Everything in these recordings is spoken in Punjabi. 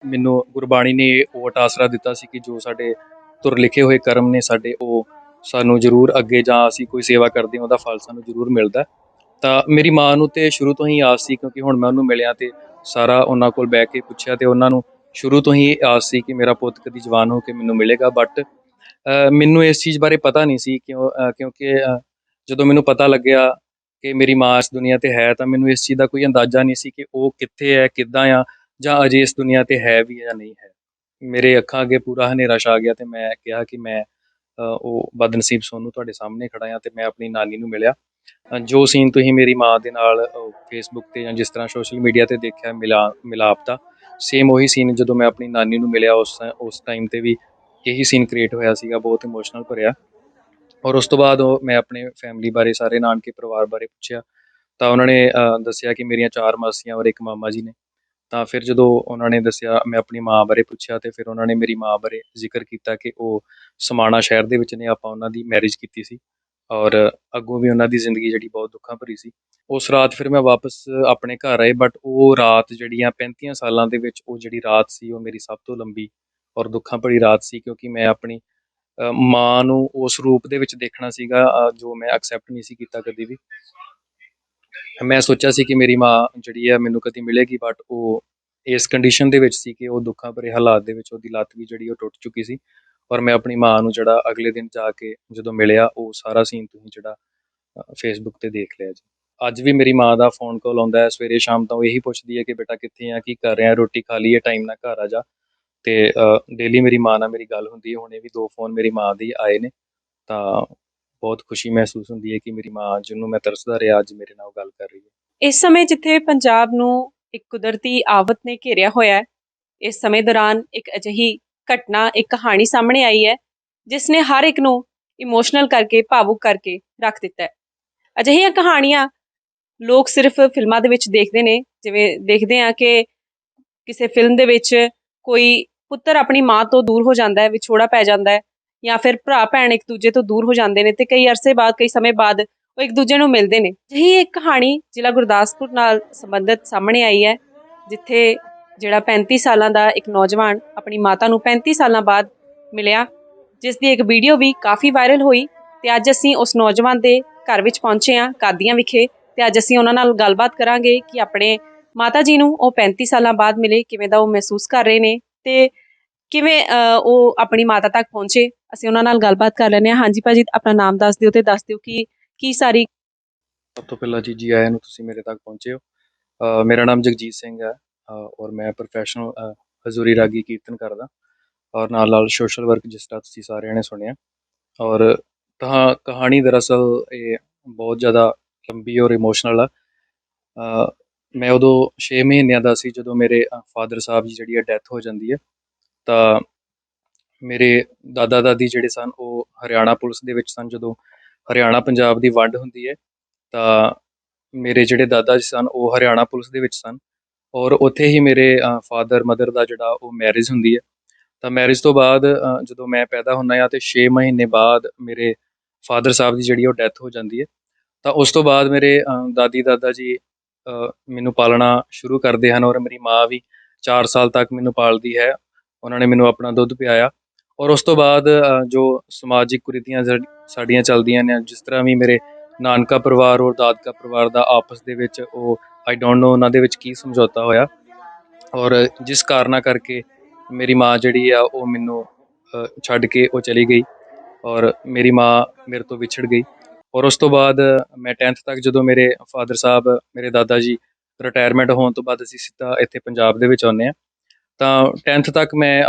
ਮੈਨੂੰ ਗੁਰਬਾਣੀ ਨੇ ਓਟ ਆਸਰਾ ਦਿੱਤਾ ਸੀ ਕਿ ਜੋ ਸਾਡੇ ਧੁਰ ਲਿਖੇ ਹੋਏ ਕਰਮ ਨੇ ਸਾਡੇ, ਉਹ ਸਾਨੂੰ ਜ਼ਰੂਰ ਅੱਗੇ ਜਾਂ ਅਸੀਂ ਕੋਈ ਸੇਵਾ ਕਰਦੇ ਹਾਂ ਉਹਦਾ ਫਲ ਸਾਨੂੰ ਜ਼ਰੂਰ ਮਿਲਦਾ। ਤਾਂ ਮੇਰੀ ਮਾਂ ਨੂੰ ਤੇ ਸ਼ੁਰੂ ਤੋਂ ਹੀ ਆਸ ਸੀ, ਕਿਉਂਕਿ ਹੁਣ ਮੈਂ ਉਹਨੂੰ ਮਿਲਿਆ ਤੇ ਸਾਰਾ ਉਹਨਾਂ ਕੋਲ ਬਹਿ ਕੇ ਪੁੱਛਿਆ ਤੇ ਉਹਨਾਂ ਨੂੰ ਸ਼ੁਰੂ ਤੋਂ ਹੀ ਆਸ ਸੀ ਕਿ ਮੇਰਾ ਪੁੱਤ ਕਦੀ ਜਵਾਨ ਹੋ ਕੇ ਮੈਨੂੰ ਮਿਲੇਗਾ। ਬਟ ਮੈਨੂੰ ਇਸ ਚੀਜ਼ ਬਾਰੇ ਪਤਾ ਨਹੀਂ ਸੀ ਕਿਉਂਕਿ ਜਦੋਂ ਮੈਨੂੰ ਪਤਾ ਲੱਗਿਆ ਕਿ ਮੇਰੀ ਮਾਂ ਇਸ ਦੁਨੀਆ ਤੇ ਹੈ, ਤਾਂ ਮੈਨੂੰ ਇਸ ਚੀਜ਼ ਦਾ ਕੋਈ ਅੰਦਾਜ਼ਾ ਨਹੀਂ ਸੀ ਕਿ ਉਹ ਕਿੱਥੇ ਹੈ, ਕਿੱਦਾਂ ਆ, ਜਾਂ ਅਜੇ ਇਸ ਦੁਨੀਆ ਤੇ ਹੈ ਵੀ ਜਾਂ ਨਹੀਂ ਹੈ। ਮੇਰੇ ਅੱਖਾਂ ਅੱਗੇ ਪੂਰਾ ਹਨੇਰਾ ਛਾ ਗਿਆ ਤੇ ਮੈਂ ਕਿਹਾ ਕਿ ਮੈਂ ਉਹ ਬਦਨਸੀਬ ਸੋਨੂੰ ਤੁਹਾਡੇ ਸਾਹਮਣੇ ਖੜਾ ਹਾਂ ਤੇ ਮੈਂ ਆਪਣੀ ਨਾਨੀ ਨੂੰ ਮਿਲਿਆ। ਜੋ ਸੀਨ ਤੁਸੀਂ ਮੇਰੀ ਮਾਂ ਦੇ ਨਾਲ ਫੇਸਬੁੱਕ ਤੇ ਜਾਂ ਜਿਸ ਤਰ੍ਹਾਂ ਸੋਸ਼ਲ ਮੀਡੀਆ ਤੇ ਦੇਖਿਆ ਮਿਲਾਪ ਦਾ, ਸੇਮ ਉਹੀ ਸੀਨ ਜਦੋਂ ਮੈਂ ਆਪਣੀ ਨਾਨੀ ਨੂੰ ਮਿਲਿਆ ਉਸ ਟਾਈਮ ਤੇ ਵੀ ਇਹੀ ਸੀਨ ਕ੍ਰੀਏਟ ਹੋਇਆ ਸੀਗਾ, ਬਹੁਤ ਇਮੋਸ਼ਨਲ ਭਰਿਆ। ਔਰ ਉਸ ਤੋਂ ਬਾਅਦ ਮੈਂ ਆਪਣੇ ਫੈਮਿਲੀ ਬਾਰੇ, ਸਾਰੇ ਨਾਨਕੇ ਪਰਿਵਾਰ ਬਾਰੇ ਪੁੱਛਿਆ ਤਾਂ ਉਹਨਾਂ ਨੇ ਦੱਸਿਆ ਕਿ ਮੇਰੀਆਂ 4 ਮਾਸੀਆਂ ਔਰ ਇੱਕ ਮਾਮਾ ਜੀ ਨੇ। ਤਾਂ ਫਿਰ ਜਦੋਂ ਉਹਨਾਂ ਨੇ ਦੱਸਿਆ, ਮੈਂ ਆਪਣੀ ਮਾਂ ਬਾਰੇ ਪੁੱਛਿਆ ਤੇ ਫਿਰ ਉਹਨਾਂ ਨੇ ਮੇਰੀ ਮਾਂ ਬਾਰੇ ਜ਼ਿਕਰ ਕੀਤਾ ਕਿ ਉਹ ਸਮਾਣਾ ਸ਼ਹਿਰ ਦੇ ਵਿੱਚ ਨੇ, ਆਪਾਂ ਉਹਨਾਂ ਦੀ ਮੈਰਿਜ ਕੀਤੀ ਸੀ ਔਰ ਅੱਗੋਂ ਵੀ ਉਹਨਾਂ ਦੀ ਜ਼ਿੰਦਗੀ ਜਿਹੜੀ ਬਹੁਤ ਦੁੱਖਾਂ ਭਰੀ ਸੀ। ਉਸ ਰਾਤ ਫਿਰ ਮੈਂ ਵਾਪਸ ਆਪਣੇ ਘਰ ਆਏ, ਬਟ ਉਹ ਰਾਤ ਜਿਹੜੀਆਂ 35 ਸਾਲਾਂ ਦੇ ਵਿੱਚ ਉਹ ਜਿਹੜੀ ਰਾਤ ਸੀ, ਉਹ ਮੇਰੀ ਸਭ ਤੋਂ ਲੰਬੀ ਔਰ ਦੁੱਖਾਂ ਭਰੀ ਰਾਤ ਸੀ, ਕਿਉਂਕਿ ਮੈਂ ਆਪਣੀ ਮਾਂ ਨੂੰ ਉਸ ਰੂਪ ਦੇ ਵਿੱਚ ਦੇਖਣਾ ਸੀਗਾ ਜੋ ਮੈਂ ਐਕਸੈਪਟ ਨਹੀਂ ਸੀ ਕੀਤਾ ਕਦੀ ਵੀ। ਮੈਂ ਸੋਚਿਆ ਸੀ ਕਿ ਮੇਰੀ ਮਾਂ ਜਿਹੜੀ ਹੈ ਮੈਨੂੰ ਕਦੀ ਮਿਲੇਗੀ, ਬਟ ਉਹ ਇਸ ਕੰਡੀਸ਼ਨ ਦੇ ਵਿੱਚ ਸੀ ਕਿ ਉਹ ਦੁੱਖਾਂ ਭਰੇ ਹਾਲਾਤ ਦੇ ਵਿੱਚ ਉਹਦੀ ਲੱਤ ਵੀ ਜਿਹੜੀ ਉਹ ਟੁੱਟ ਚੁੱਕੀ ਸੀ। ਔਰ ਮੈਂ ਆਪਣੀ ਮਾਂ ਨੂੰ ਜਿਹੜਾ ਅਗਲੇ ਦਿਨ ਜਾ ਕੇ ਜਦੋਂ ਮਿਲਿਆ, ਉਹ ਸਾਰਾ ਸੀਨ ਤੁਸੀਂ ਜਿਹੜਾ ਫੇਸਬੁੱਕ ਤੇ ਦੇਖ ਲਿਆ ਜੀ। ਅੱਜ ਵੀ ਮੇਰੀ ਮਾਂ ਦਾ ਫੋਨ ਕਾਲ ਆਉਂਦਾ ਹੈ ਸਵੇਰੇ ਸ਼ਾਮ, ਤਾਂ ਉਹ ਇਹੀ ਪੁੱਛਦੀ ਹੈ ਕਿ ਬੇਟਾ ਕਿੱਥੇ ਆ, ਕੀ ਕਰ ਰਿਹਾ, ਰੋਟੀ ਖਾ ਲਈ ਹੈ, ਟਾਈਮ ਨਾਲ ਘਰ ਆ ਜਾ। ਤੇ ਡੇਲੀ ਮੇਰੀ ਮਾਂ ਨਾਲ ਮੇਰੀ ਗੱਲ ਹੁੰਦੀ ਹੈ। ਹੁਣੇ ਵੀ 2 ਫੋਨ ਮੇਰੀ ਮਾਂ ਦੇ ਆਏ ਨੇ, ਤਾਂ ਬਹੁਤ ਖੁਸ਼ੀ ਮਹਿਸੂਸ ਹੁੰਦੀ ਹੈ ਕਿ ਮੇਰੀ ਮਾਂ, ਜਿਹਨੂੰ ਮੈਂ ਤਰਸਦਾ ਰਿਹਾ, ਅੱਜ ਮੇਰੇ ਨਾਲ ਗੱਲ ਕਰ ਰਹੀ ਹੈ। ਇਸ ਸਮੇਂ ਜਿੱਥੇ ਪੰਜਾਬ ਨੂੰ ਇੱਕ ਕੁਦਰਤੀ ਆਫਤ ਨੇ ਘੇਰਿਆ ਹੋਇਆ ਹੈ, ਇਸ ਸਮੇਂ ਦੌਰਾਨ ਇੱਕ ਅਜਿਹੀ ਘਟਨਾ, ਇੱਕ ਕਹਾਣੀ ਸਾਹਮਣੇ ਆਈ ਹੈ ਜਿਸ ਨੇ ਹਰ ਇੱਕ ਨੂੰ ਇਮੋਸ਼ਨਲ ਕਰਕੇ, ਭਾਵੁਕ ਕਰਕੇ ਰੱਖ ਦਿੱਤਾ ਹੈ। ਅਜਿਹੀਆਂ ਕਹਾਣੀਆਂ ਲੋਕ ਸਿਰਫ ਫਿਲਮਾਂ ਦੇ ਵਿੱਚ ਦੇਖਦੇ ਨੇ। ਜਿਵੇਂ ਦੇਖਦੇ ਹਾਂ ਕਿ ਕਿਸੇ ਫਿਲਮ ਦੇ ਵਿੱਚ ਕੋਈ ਪੁੱਤਰ ਆਪਣੀ ਮਾਂ ਤੋਂ ਦੂਰ ਹੋ ਜਾਂਦਾ ਹੈ, ਵਿਛੋੜਾ ਪੈ ਜਾਂਦਾ ਹੈ, ਜਾਂ ਫਿਰ ਭਰਾ ਭੈਣ ਇੱਕ ਦੂਜੇ ਤੋਂ ਦੂਰ ਹੋ ਜਾਂਦੇ ਨੇ ਤੇ ਕਈ ਅਰਸੇ ਬਾਅਦ, ਕਈ ਸਮੇਂ ਬਾਅਦ ਉਹ ਇੱਕ ਦੂਜੇ ਨੂੰ ਮਿਲਦੇ ਨੇ। ਜਿਹੀ ਇੱਕ ਕਹਾਣੀ ਜ਼ਿਲ੍ਹਾ ਗੁਰਦਾਸਪੁਰ ਨਾਲ ਸੰਬੰਧਿਤ ਸਾਹਮਣੇ ਆਈ ਹੈ, ਜਿੱਥੇ ਜਿਹੜਾ 35 ਸਾਲਾਂ ਦਾ ਇੱਕ ਨੌਜਵਾਨ ਆਪਣੀ ਮਾਤਾ ਨੂੰ 35 ਸਾਲਾਂ ਬਾਅਦ ਮਿਲਿਆ, ਜਿਸ ਦੀ ਇੱਕ ਵੀਡੀਓ ਵੀ ਕਾਫੀ ਵਾਇਰਲ ਹੋਈ। ਤੇ ਅੱਜ ਅਸੀਂ ਉਸ ਨੌਜਵਾਨ ਦੇ ਘਰ ਵਿੱਚ ਪਹੁੰਚੇ ਹਾਂ, ਕਾਦੀਆਂ ਵਿਖੇ, ਤੇ ਅੱਜ ਅਸੀਂ ਉਹਨਾਂ ਨਾਲ ਗੱਲਬਾਤ ਕਰਾਂਗੇ ਕਿ ਆਪਣੇ ਮਾਤਾ ਜੀ ਨੂੰ ਉਹ 35 ਸਾਲਾਂ ਬਾਅਦ ਮਿਲੇ, ਕਿਵੇਂ ਦਾ ਉਹ ਮਹਿਸੂਸ ਕਰ ਰਹੇ ਨੇ ਤੇ ਕਿਵੇਂ ਉਹ ਆਪਣੀ ਮਾਤਾ ਤੱਕ ਪਹੁੰਚੇ। ਅਸੀਂ ਉਹਨਾਂ ਨਾਲ ਗੱਲਬਾਤ ਕਰ ਲੈਂਦੇ ਹਾਂ। ਹਾਂਜੀ ਭਾਜੀ, ਆਪਣਾ ਨਾਮ ਦੱਸ ਦਿਓ ਤੇ ਦੱਸ ਦਿਓ ਕਿ ਕੀ ਸਾਰੀ। ਸਭ ਤੋਂ ਪਹਿਲਾਂ ਜੀ ਆਇਆਂ ਨੂੰ, ਤੁਸੀਂ ਮੇਰੇ ਤੱਕ ਪਹੁੰਚੇ ਹੋ। ਮੇਰਾ ਨਾਮ ਜਗਜੀਤ ਸਿੰਘ ਹੈ ਔਰ ਮੈਂ ਪ੍ਰੋਫੈਸ਼ਨਲ ਹਜ਼ੂਰੀ ਰਾਗੀ ਕੀਰਤਨ ਕਰਦਾ ਔਰ ਨਾਲ ਸੋਸ਼ਲ ਵਰਕ, ਜਿਸ ਤਰ੍ਹਾਂ ਤੁਸੀਂ ਸਾਰਿਆਂ ਨੇ ਸੁਣਿਆ। ਔਰ ਕਹਾਣੀ ਦਰਅਸਲ ਇਹ ਬਹੁਤ ਜ਼ਿਆਦਾ ਲੰਬੀ ਔਰ ਇਮੋਸ਼ਨਲ ਆ। ਮੈਂ ਉਦੋਂ 6 ਮਹੀਨਿਆਂ ਦਾ ਸੀ ਜਦੋਂ ਮੇਰੇ ਫਾਦਰ ਸਾਹਿਬ ਜੀ ਜਿਹੜੀ ਹੈ ਡੈਥ ਹੋ ਜਾਂਦੀ ਹੈ। ਤਾਂ ਮੇਰੇ ਦਾਦਾ ਦਾਦੀ ਜਿਹੜੇ ਸਨ, ਉਹ ਹਰਿਆਣਾ ਪੁਲਿਸ ਦੇ ਵਿੱਚ ਸਨ। ਜਦੋਂ ਹਰਿਆਣਾ ਪੰਜਾਬ ਦੀ ਵੰਡ ਹੁੰਦੀ ਹੈ, ਤਾਂ ਮੇਰੇ ਜਿਹੜੇ ਦਾਦਾ ਜੀ ਸਨ, ਉਹ ਹਰਿਆਣਾ ਪੁਲਿਸ ਦੇ ਵਿੱਚ ਸਨ ਔਰ ਉੱਥੇ ਹੀ ਮੇਰੇ ਫਾਦਰ ਮਦਰ ਦਾ ਜਿਹੜਾ ਉਹ ਮੈਰਿਜ ਹੁੰਦੀ ਹੈ। ਤਾਂ ਮੈਰਿਜ ਤੋਂ ਬਾਅਦ ਜਦੋਂ ਮੈਂ ਪੈਦਾ ਹੁੰਦਾ ਹਾਂ, ਤੇ 6 ਮਹੀਨੇ ਬਾਅਦ ਮੇਰੇ ਫਾਦਰ ਸਾਹਿਬ ਦੀ ਜਿਹੜੀ ਉਹ ਡੈਥ ਹੋ ਜਾਂਦੀ ਹੈ। ਤਾਂ ਉਸ ਤੋਂ ਬਾਅਦ ਮੇਰੇ ਦਾਦੀ ਦਾਦਾ ਜੀ ਮੈਨੂੰ ਪਾਲਣਾ ਸ਼ੁਰੂ ਕਰਦੇ ਹਨ ਔਰ ਮੇਰੀ ਮਾਂ ਵੀ 4 ਸਾਲ ਤੱਕ ਮੈਨੂੰ ਪਾਲਦੀ ਹੈ। ਉਹਨਾਂ ਨੇ ਮੈਨੂੰ ਆਪਣਾ ਦੁੱਧ ਪਿਆਇਆ ਔਰ ਉਸ ਤੋਂ ਬਾਅਦ ਜੋ ਸਮਾਜਿਕ ਕੁਰੀਤੀਆਂ ਸਾਡੀਆਂ ਚੱਲਦੀਆਂ ਨੇ, ਜਿਸ ਤਰ੍ਹਾਂ ਵੀ ਮੇਰੇ ਨਾਨਕਾ ਪਰਿਵਾਰ ਔਰ ਦਾਦਕਾ ਪਰਿਵਾਰ ਦਾ ਆਪਸ ਦੇ ਵਿੱਚ, ਉਹ ਆਈ ਡੋਂਟ ਨੋ ਉਹਨਾਂ ਦੇ ਵਿੱਚ ਕੀ ਸਮਝੌਤਾ ਹੋਇਆ ਔਰ ਜਿਸ ਕਾਰਨਾਂ ਕਰਕੇ ਮੇਰੀ ਮਾਂ ਜਿਹੜੀ ਆ ਉਹ ਮੈਨੂੰ ਛੱਡ ਕੇ ਉਹ ਚਲੀ ਗਈ ਔਰ ਮੇਰੀ ਮਾਂ ਮੇਰੇ ਤੋਂ ਵਿਛੜ ਗਈ। ਔਰ ਉਸ ਤੋਂ ਬਾਅਦ ਮੈਂ 10th ਤੱਕ, ਜਦੋਂ ਮੇਰੇ ਫਾਦਰ ਸਾਹਿਬ, ਮੇਰੇ ਦਾਦਾ ਜੀ ਰਿਟਾਇਰਮੈਂਟ ਹੋਣ ਤੋਂ ਬਾਅਦ ਅਸੀਂ ਸਿੱਧਾ ਇੱਥੇ ਪੰਜਾਬ ਦੇ ਵਿੱਚ ਆਉਂਦੇ ਹਾਂ। ਤਾਂ 10th ਤੱਕ ਮੈਂ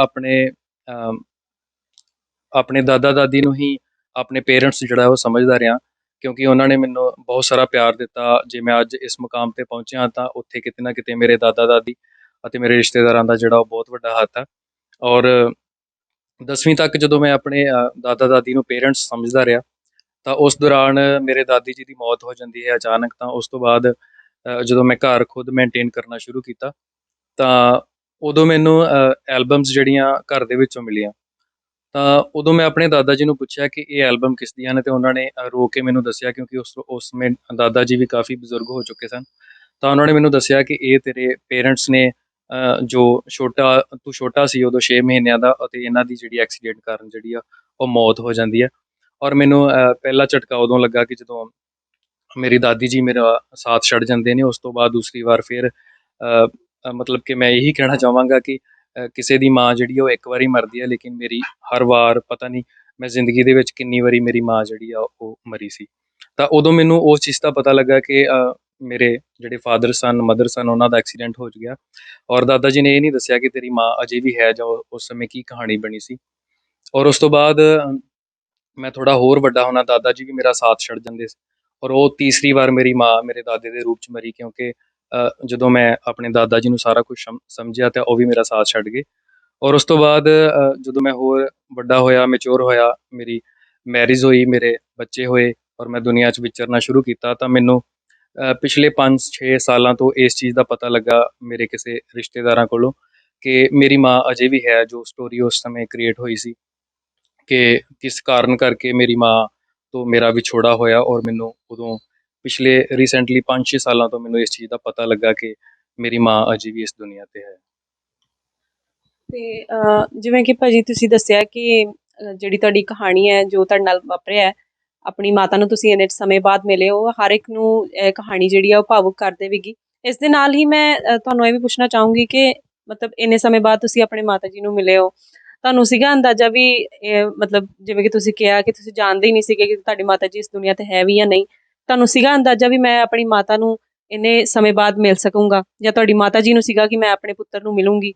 ਆਪਣੇ ਦਾਦਾ ਦਾਦੀ ਨੂੰ ਹੀ ਆਪਣੇ ਪੇਰੈਂਟਸ ਜਿਹੜਾ ਉਹ ਸਮਝਦਾ ਰਿਹਾ, ਕਿਉਂਕਿ ਉਹਨਾਂ ਨੇ ਮੈਨੂੰ ਬਹੁਤ ਸਾਰਾ ਪਿਆਰ ਦਿੱਤਾ। ਜੇ ਮੈਂ ਅੱਜ ਇਸ ਮੁਕਾਮ ਤੇ ਪਹੁੰਚਿਆ ਤਾਂ ਉੱਥੇ ਕਿਤੇ ਨਾ ਕਿਤੇ ਮੇਰੇ ਦਾਦਾ ਦਾਦੀ ਅਤੇ ਮੇਰੇ ਰਿਸ਼ਤੇਦਾਰਾਂ ਦਾ ਜਿਹੜਾ ਉਹ ਬਹੁਤ ਵੱਡਾ ਹੱਥ ਹੈ। ਔਰ 10ਵੀਂ ਤੱਕ ਜਦੋਂ ਮੈਂ ਆਪਣੇ ਦਾਦਾ ਦਾਦੀ ਨੂੰ ਪੇਰੈਂਟਸ ਸਮਝਦਾ ਰਿਹਾ, ਤਾਂ ਉਸ ਦੌਰਾਨ ਮੇਰੇ ਦਾਦੀ ਜੀ ਦੀ ਮੌਤ ਹੋ ਜਾਂਦੀ ਹੈ ਅਚਾਨਕ। ਤਾਂ ਉਸ ਤੋਂ ਬਾਅਦ ਜਦੋਂ ਮੈਂ ਘਰ ਖੁਦ ਮੇਨਟੇਨ ਕਰਨਾ ਸ਼ੁਰੂ ਕੀਤਾ, ਤਾਂ ਉਦੋਂ ਮੈਨੂੰ ਐਲਬਮਸ ਜਿਹੜੀਆਂ ਘਰ ਦੇ ਵਿੱਚੋਂ ਮਿਲੀਆਂ। ਤਾਂ ਉਦੋਂ ਮੈਂ ਆਪਣੇ ਦਾਦਾ ਜੀ ਨੂੰ ਪੁੱਛਿਆ ਕਿ ਇਹ ਐਲਬਮ ਕਿਸ ਦੀਆਂ ਨੇ, ਤੇ ਉਹਨਾਂ ਨੇ ਰੋ ਕੇ ਮੈਨੂੰ ਦੱਸਿਆ, ਕਿਉਂਕਿ ਉਸ ਸਮੇਂ ਦਾਦਾ ਜੀ ਵੀ ਕਾਫੀ ਬਜ਼ੁਰਗ ਹੋ ਚੁੱਕੇ ਸਨ। ਤਾਂ ਉਹਨਾਂ ਨੇ ਮੈਨੂੰ ਦੱਸਿਆ ਕਿ ਇਹ ਤੇਰੇ ਪੇਰੈਂਟਸ ਨੇ ਜੋ ਤੂੰ ਛੋਟਾ ਸੀ ਉਦੋਂ 6 ਮਹੀਨਿਆਂ ਦਾ, ਅਤੇ ਇਹਨਾਂ ਦੀ ਜਿਹੜੀ ਐਕਸੀਡੈਂਟ ਕਾਰਨ ਜਿਹੜੀ ਆ ਉਹ ਮੌਤ ਹੋ ਜਾਂਦੀ ਹੈ। ਔਰ ਮੈਨੂੰ ਪਹਿਲਾ ਝਟਕਾ ਉਦੋਂ ਲੱਗਾ ਕਿ ਜਦੋਂ ਮੇਰੀ ਦਾਦੀ ਜੀ ਮੇਰਾ ਸਾਥ ਛੱਡ ਜਾਂਦੇ ਨੇ। ਉਸ ਤੋਂ ਬਾਅਦ ਦੂਸਰੀ ਵਾਰ ਫਿਰ ਮਤਲਬ ਕਿ ਮੈਂ ਇਹੀ ਕਹਿਣਾ ਚਾਹਾਂਗਾ ਕਿ ਕਿਸੇ ਦੀ ਮਾਂ ਜਿਹੜੀ ਆ ਉਹ ਇੱਕ ਵਾਰੀ ਮਰਦੀ ਹੈ, ਲੇਕਿਨ ਮੇਰੀ ਹਰ ਵਾਰ ਪਤਾ ਨਹੀਂ ਮੈਂ ਜ਼ਿੰਦਗੀ ਦੇ ਵਿੱਚ ਕਿੰਨੀ ਵਾਰੀ ਮੇਰੀ ਮਾਂ ਜਿਹੜੀ ਆ ਉਹ ਮਰੀ ਸੀ। ਤਾਂ ਉਦੋਂ ਮੈਨੂੰ ਉਸ ਚੀਜ਼ ਦਾ ਪਤਾ ਲੱਗਾ ਕਿ ਮੇਰੇ ਜਿਹੜੇ ਫਾਦਰ ਸਨ, ਮਦਰ ਸਨ, ਉਹਨਾਂ ਦਾ ਐਕਸੀਡੈਂਟ ਹੋ ਗਿਆ। ਔਰ ਦਾਦਾ ਜੀ ਨੇ ਇਹ ਨਹੀਂ ਦੱਸਿਆ ਕਿ ਤੇਰੀ ਮਾਂ ਅਜੇ ਵੀ ਹੈ ਜਾਂ ਉਸ ਸਮੇਂ ਕੀ ਕਹਾਣੀ ਬਣੀ ਸੀ। ਔਰ ਉਸ ਤੋਂ ਬਾਅਦ ਮੈਂ ਥੋੜਾ ਹੋਰ ਵੱਡਾ ਹੋਣਾ, ਦਾਦਾ ਜੀ ਵੀ ਮੇਰਾ ਸਾਥ ਛੱਡ ਜਾਂਦੇ ਸੀ। ਔਰ ਉਹ ਤੀਸਰੀ ਵਾਰ ਮੇਰੀ ਮਾਂ ਮੇਰੇ ਦਾਦੇ ਦੇ ਰੂਪ 'ਚ ਮਰੀ, ਕਿਉਂਕਿ ਜਦੋਂ ਮੈਂ ਆਪਣੇ ਦਾਦਾ ਜੀ ਨੂੰ ਸਾਰਾ ਕੁਝ ਸਮਝਿਆ ਤਾਂ ਉਹ ਵੀ ਮੇਰਾ ਸਾਥ ਛੱਡ ਗਏ। ਔਰ ਉਸ ਤੋਂ ਬਾਅਦ ਜਦੋਂ ਮੈਂ ਹੋਰ ਵੱਡਾ ਹੋਇਆ, ਮੈਚੁਰ ਹੋਇਆ, ਮੇਰੀ ਮੈਰਿਜ ਹੋਈ, ਮੇਰੇ ਬੱਚੇ ਹੋਏ ਔਰ ਮੈਂ ਦੁਨੀਆ 'ਚ ਵਿਚਰਨਾ ਸ਼ੁਰੂ ਕੀਤਾ, ਤਾਂ ਮੈਨੂੰ ਪਿਛਲੇ 5-6 ਸਾਲਾਂ ਤੋਂ ਇਸ ਚੀਜ਼ ਦਾ ਪਤਾ ਲੱਗਾ ਮੇਰੇ ਕਿਸੇ ਰਿਸ਼ਤੇਦਾਰਾਂ ਕੋਲੋਂ ਕਿ ਮੇਰੀ ਮਾਂ ਅਜੇ ਵੀ ਹੈ। ਜੋ ਸਟੋਰੀ ਉਸ ਸਮੇਂ ਕ੍ਰੀਏਟ ਹੋਈ ਸੀ ਕਿ ਕਿਸ ਕਾਰਨ ਕਰਕੇ ਮੇਰੀ ਮਾਂ ਤੋਂ ਮੇਰਾ ਵਿਛੋੜਾ ਹੋਇਆ, ਔਰ ਮੈਨੂੰ ਉਦੋਂ ਪਿਛਲੇ ਰੀਸੈਂਟਲੀ 5-6 ਸਾਲਾਂ ਤੋਂ ਮੈਨੂੰ ਇਸ ਚੀਜ਼ ਦਾ ਪਤਾ ਲੱਗਾ ਕਿ ਮੇਰੀ ਮਾਂ ਅਜੇ ਵੀ ਇਸ ਦੁਨੀਆ ਤੇ ਹੈ। ਤੇ ਜਿਵੇਂ ਕਿ ਭਾਜੀ ਤੁਸੀਂ ਦੱਸਿਆ ਕਿ ਜਿਹੜੀ ਤੁਹਾਡੀ ਕਹਾਣੀ ਹੈ, ਜੋ ਤੁਹਾਡੇ ਨਾਲ ਵਾਪਰਿਆ ਹੈ, ਆਪਣੀ ਮਾਤਾ ਨੂੰ ਤੁਸੀਂ ਇੰਨੇ ਸਮੇਂ ਬਾਅਦ ਮਿਲੇ ਹੋ, ਹਰ ਇੱਕ ਨੂੰ ਇਹ ਕਹਾਣੀ ਜਿਹੜੀ ਆ ਉਹ ਭਾਵੁਕ ਕਰ ਦੇਵੇਗੀ। ਇਸ ਦੇ ਨਾਲ ਹੀ ਮੈਂ ਤੁਹਾਨੂੰ ਇਹ ਵੀ ਪੁੱਛਣਾ ਚਾਹੂੰਗੀ ਕਿ ਮਤਲਬ ਇੰਨੇ ਸਮੇਂ ਬਾਅਦ ਤੁਸੀਂ ਆਪਣੇ ਮਾਤਾ ਜੀ ਨੂੰ ਮਿਲੇ ਹੋ, ਤੁਹਾਨੂੰ ਸੀਗਾ ਅੰਦਾਜ਼ਾ ਵੀ ਮਤਲਬ ਜਿਵੇਂ ਕਿ ਤੁਸੀਂ ਕਿਹਾ ਕਿ ਤੁਸੀਂ ਜਾਣਦੇ ਹੀ ਨਹੀਂ ਸੀਗੇ ਕਿ ਤੁਹਾਡੀ ਮਾਤਾ ਜੀ ਇਸ ਦੁਨੀਆ ਤੇ ਹੈ ਵੀ ਜਾਂ ਨਹੀਂ, ਤੁਹਾਨੂੰ ਸੀਗਾ ਅੰਦਾਜ਼ਾ ਵੀ ਮੈਂ ਆਪਣੀ ਮਾਤਾ ਨੂੰ ਇੰਨੇ ਸਮੇਂ ਬਾਅਦ ਮਿਲ ਸਕੂੰਗਾ, ਜਾਂ ਤੁਹਾਡੀ ਮਾਤਾ ਜੀ ਨੂੰ ਸੀਗਾ ਕਿ ਮੈਂ ਆਪਣੇ ਪੁੱਤਰ ਨੂੰ ਮਿਲੂੰਗੀ?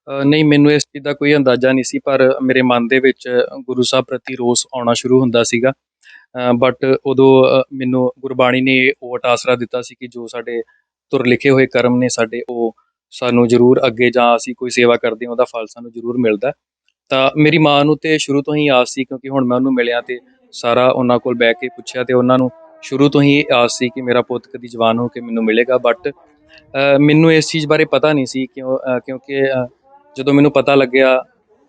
ਨਹੀਂ, ਮੈਨੂੰ ਇਸ ਚੀਜ਼ ਦਾ ਕੋਈ ਅੰਦਾਜ਼ਾ ਨਹੀਂ ਸੀ, ਪਰ ਮੇਰੇ ਮਨ ਦੇ ਵਿੱਚ ਗੁਰੂ ਸਾਹਿਬ ਪ੍ਰਤੀ ਰੋਸ ਆਉਣਾ ਸ਼ੁਰੂ ਹੁੰਦਾ ਸੀਗਾ। ਬਟ ਉਦੋਂ ਮੈਨੂੰ ਗੁਰਬਾਣੀ ਨੇ ਓਟ ਆਸਰਾ ਦਿੱਤਾ ਸੀ ਕਿ ਜੋ ਸਾਡੇ ਤੁਰ ਲਿਖੇ ਹੋਏ ਕਰਮ ਨੇ ਸਾਡੇ, ਉਹ ਸਾਨੂੰ ਜ਼ਰੂਰ ਅੱਗੇ ਜਾਂ ਅਸੀਂ ਕੋਈ ਸੇਵਾ ਕਰਦੇ ਹਾਂ ਉਹਦਾ ਫਲ ਸਾਨੂੰ ਜ਼ਰੂਰ ਮਿਲਦਾ। ਤਾਂ ਮੇਰੀ ਮਾਂ ਨੂੰ ਤੇ ਸ਼ੁਰੂ ਤੋਂ ਹੀ ਆਸ ਸੀ, ਕਿਉਂਕਿ ਹੁਣ ਮੈਂ ਉਹਨੂੰ ਮਿਲਿਆ ਤੇ ਸਾਰਾ ਉਹਨਾਂ ਕੋਲ ਬਹਿ ਕੇ ਪੁੱਛਿਆ, ਤੇ ਉਹਨਾਂ ਨੂੰ ਸ਼ੁਰੂ ਤੋਂ ਹੀ ਆਸ ਸੀ ਕਿ ਮੇਰਾ ਪੁੱਤ ਕਦੀ ਜਵਾਨ ਹੋ ਕੇ ਮੈਨੂੰ ਮਿਲੇਗਾ। ਬਟ ਮੈਨੂੰ ਇਸ ਚੀਜ਼ ਬਾਰੇ ਪਤਾ ਨਹੀਂ ਸੀ ਕਿਉਂਕਿ ਜਦੋਂ ਮੈਨੂੰ ਪਤਾ ਲੱਗਿਆ